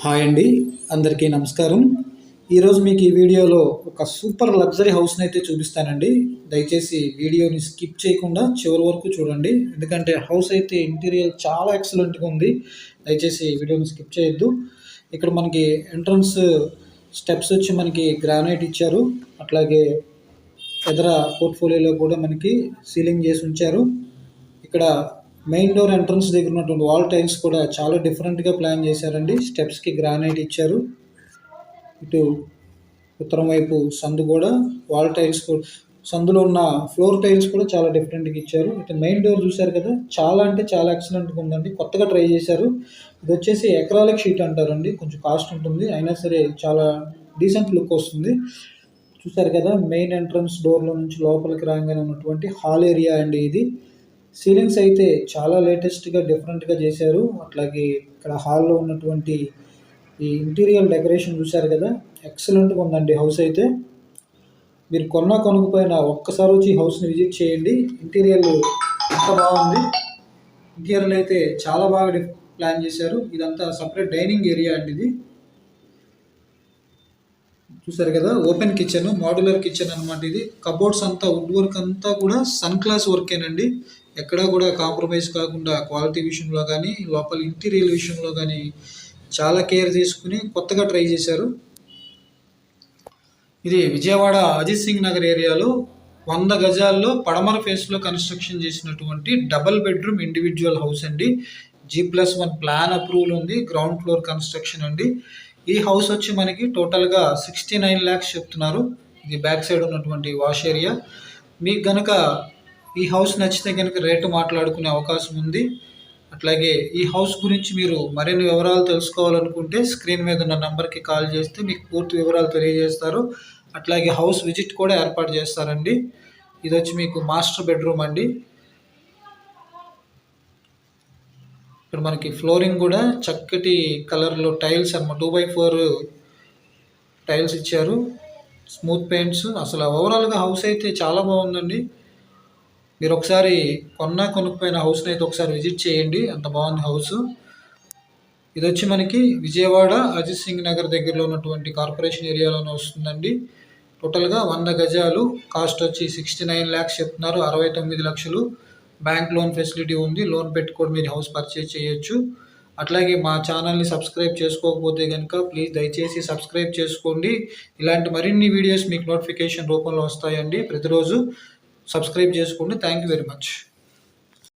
Hi అండి, అందరికీ నమస్కారం. ఈరోజు మీకు ఈ వీడియోలో ఒక సూపర్ లగ్జరీ హౌస్ని అయితే చూపిస్తానండి. దయచేసి వీడియోని స్కిప్ చేయకుండా చివరి వరకు చూడండి, ఎందుకంటే హౌస్ అయితే ఇంటీరియర్ చాలా ఎక్సలెంట్గా ఉంది. దయచేసి వీడియోని స్కిప్ చేయొద్దు. ఇక్కడ మనకి ఎంట్రన్స్ స్టెప్స్ వచ్చి మనకి గ్రానైట్ ఇచ్చారు. అట్లాగే ఎదర పోర్ట్ఫోలియోలో కూడా మనకి సీలింగ్ చేసి ఉంచారు. ఇక్కడ మెయిన్ డోర్ ఎంట్రన్స్ దగ్గర ఉన్నటువంటి వాల్ టైల్స్ కూడా చాలా డిఫరెంట్గా ప్లాన్ చేశారండి. స్టెప్స్కి గ్రానైట్ ఇచ్చారు. ఇటు ఉత్తరం వైపు సందు కూడా వాల్ టైల్స్, సందులో ఉన్న ఫ్లోర్ టైల్స్ కూడా చాలా డిఫరెంట్గా ఇచ్చారు. ఇటు మెయిన్ డోర్ చూశారు కదా, చాలా అంటే చాలా ఎక్సలెంట్గా ఉందండి. కొత్తగా ట్రై చేశారు. ఇది వచ్చేసి ఎక్రాలిక్ షీట్ అంటారండి, కొంచెం కాస్ట్ ఉంటుంది, అయినా సరే చాలా డీసెంట్ లుక్ వస్తుంది. చూశారు కదా, మెయిన్ ఎంట్రన్స్ డోర్లో నుంచి లోపలికి రాగానే ఉన్నటువంటి హాల్ ఏరియా అండి ఇది. సీలింగ్స్ అయితే చాలా లేటెస్ట్గా డిఫరెంట్గా చేశారు. అట్లాగే ఇక్కడ హాల్లో ఉన్నటువంటి ఈ ఇంటీరియర్ డెకరేషన్ చూశారు కదా, ఎక్సలెంట్గా ఉందండి హౌస్ అయితే. మీరు కొనకపోయినా ఒక్కసారి వచ్చి ఈ హౌస్ని విజిట్ చేయండి. ఇంటీరియర్ ఎంత బాగుంది. ఇంటీరియర్ అయితే చాలా బాగా ప్లాన్ చేశారు. ఇదంతా సపరేట్ డైనింగ్ ఏరియా అండి ఇది. చూసారు కదా, ఓపెన్ కిచెన్, మోడ్యులర్ కిచెన్ అనమాట ఇది. కబోర్డ్స్ అంతా వుడ్ వర్క్ అంతా కూడా సన్ క్లాస్ వర్కేనండి. ఎక్కడా కూడా కాంప్రమైజ్ కాకుండా క్వాలిటీ విషయంలో కానీ లోపల ఇంటీరియర్ విషయంలో కానీ చాలా కేర్ తీసుకుని కొత్తగా ట్రై చేశారు. ఇది విజయవాడ అజిత్ సింగ్ నగర్ ఏరియాలో 100 గజాల్లో పడమర ఫేస్లో కన్స్ట్రక్షన్ చేసినటువంటి డబల్ బెడ్రూమ్ ఇండివిజువల్ హౌస్ అండి. G+1 ప్లాన్ అప్రూవల్ ఉంది. గ్రౌండ్ ఫ్లోర్ కన్స్ట్రక్షన్ అండి. ఈ హౌస్ వచ్చి మనకి టోటల్గా 69 lakhs చెప్తున్నారు. ఇది బ్యాక్ సైడ్ ఉన్నటువంటి వాష్ ఏరియా. మీకు గనక ఈ హౌస్ నచ్చితే కనుక రేటు మాట్లాడుకునే అవకాశం ఉంది. అట్లాగే ఈ హౌస్ గురించి మీరు మరిన్ని వివరాలు తెలుసుకోవాలనుకుంటే స్క్రీన్ మీద ఉన్న నెంబర్కి కాల్ చేస్తే మీకు పూర్తి వివరాలు తెలియజేస్తారు. అట్లాగే హౌస్ విజిట్ కూడా ఏర్పాటు చేస్తారండి. ఇది వచ్చి మీకు మాస్టర్ బెడ్రూమ్ అండి. ఇక్కడ మనకి ఫ్లోరింగ్ కూడా చక్కటి కలర్లో టైల్స్ అన్నమాట, 2x4 టైల్స్ ఇచ్చారు, స్మూత్ పెయింట్స్. అసలు ఓవరాల్గా హౌస్ అయితే చాలా బాగుందండి. మీరు ఒకసారి కొనకపోయిన హౌస్ని అయితే ఒకసారి విజిట్ చేయండి, అంత బాగుంది హౌస్. ఇది వచ్చి మనకి విజయవాడ అజిత్ సింగ్ నగర్ దగ్గరలో ఉన్నటువంటి కార్పొరేషన్ ఏరియాలోనే వస్తుందండి. టోటల్గా 100 గజాలు, కాస్ట్ వచ్చి 69 lakhs చెప్తున్నారు, 69 లక్షలు. బ్యాంక్ లోన్ ఫెసిలిటీ ఉంది, లోన్ పెట్టుకొని మీరు హౌస్ పర్చేజ్ చేయొచ్చు. అట్లాగే మా ఛానల్ని సబ్స్క్రైబ్ చేసుకోకపోతే కనుక ప్లీజ్ దయచేసి సబ్స్క్రైబ్ చేసుకోండి. ఇలాంటి మరిన్ని వీడియోస్ మీకు నోటిఫికేషన్ రూపంలో వస్తాయండి. ప్రతిరోజు సబ్స్క్రైబ్ చేసుకోండి. Thank you very much.